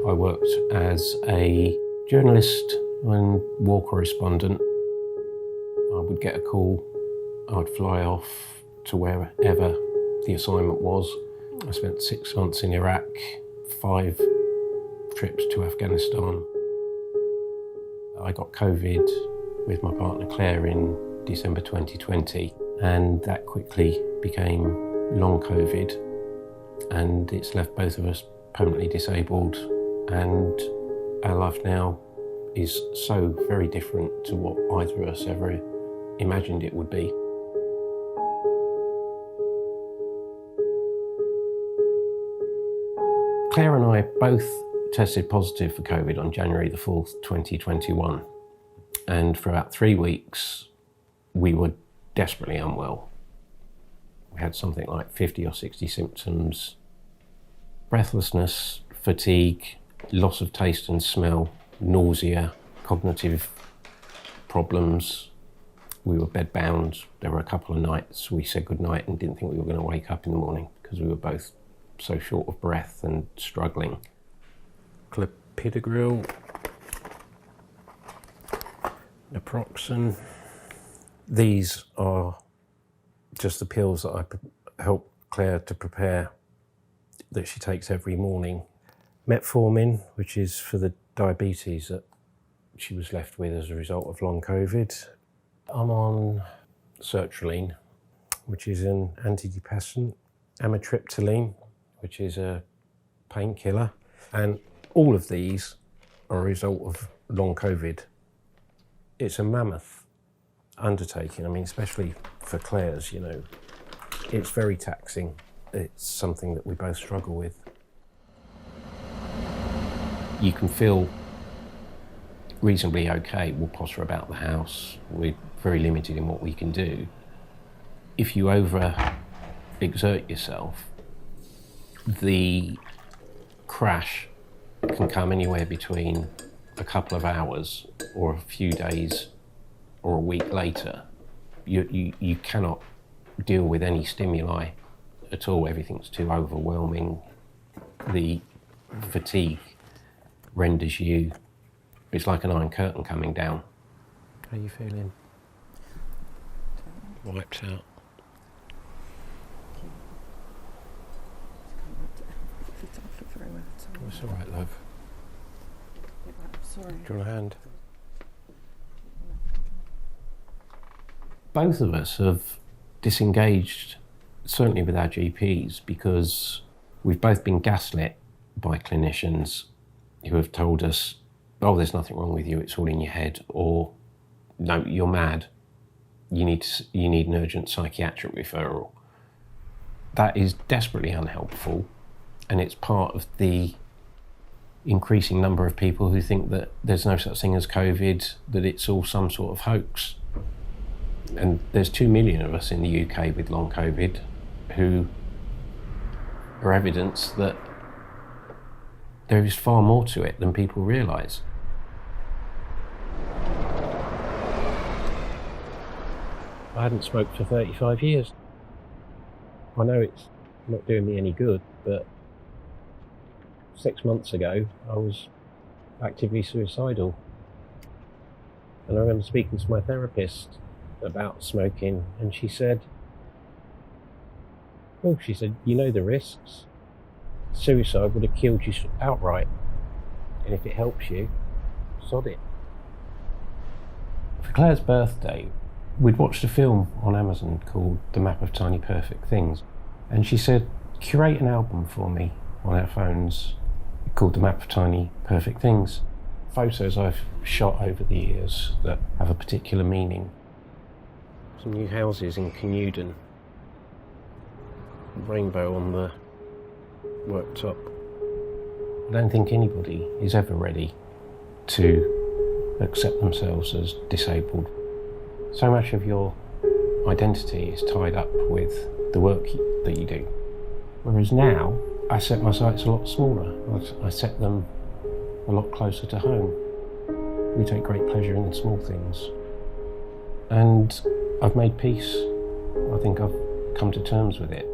I worked as a journalist and war correspondent. I would get a call, I'd fly off to wherever the assignment was. I spent 6 months in Iraq, 5 trips to Afghanistan. I got COVID with my partner Claire in December 2020, and that quickly became long COVID, and it's left both of us permanently disabled, and our life now is so very different to what either of us ever imagined it would be. Claire and I both tested positive for COVID on January the 4th, 2021. And for about 3 weeks, we were desperately unwell. We had something like 50 or 60 symptoms: breathlessness, fatigue, loss of taste and smell, nausea, cognitive problems. We were bedbound. There were a couple of nights we said goodnight and didn't think we were going to wake up in the morning because we were both so short of breath and struggling. Clopidogrel, naproxen. These are just the pills that I help Claire to prepare, that she takes every morning. Metformin, which is for the diabetes that she was left with as a result of long COVID. I'm on sertraline, which is an antidepressant, amitriptyline, which is a painkiller, and all of these are a result of long COVID. It's a mammoth undertaking. I mean, especially for Claire's, it's very taxing. It's something that we both struggle with. You can feel reasonably okay. We'll potter about the house. We're very limited in what we can do. If you over-exert yourself, the crash can come anywhere between a couple of hours or a few days or a week later. You cannot deal with any stimuli at all. Everything's too overwhelming. The fatigue renders you, it's like an iron curtain coming down. How are you feeling? Wiped out. It's all right, love. Sorry. Do you want a hand? Both of us have disengaged, certainly with our GPs, because we've both been gaslit by clinicians who have told us, oh, there's nothing wrong with you, it's all in your head, or no, you're mad, you need an urgent psychiatric referral. That is desperately unhelpful, and it's part of the increasing number of people who think that there's no such thing as COVID, that it's all some sort of hoax. And there's 2 million of us in the UK with long COVID who are evidence that there is far more to it than people realise. I hadn't smoked for 35 years. I know it's not doing me any good, but 6 months ago I was actively suicidal. And I remember speaking to my therapist about smoking, and she said, you know the risks. Suicide would have killed you outright, and if it helps you, sod it. For Claire's birthday, we'd watched a film on Amazon called The Map of Tiny Perfect Things, and she said, curate an album for me on our phones called The Map of Tiny Perfect Things. Photos I've shot over the years that have a particular meaning. Some new houses in Canewdon. Rainbow on the worktop. I don't think anybody is ever ready to accept themselves as disabled. So much of your identity is tied up with the work that you do. Whereas now, I set my sights a lot smaller. I set them a lot closer to home. We take great pleasure in the small things. And I've made peace. I think I've come to terms with it.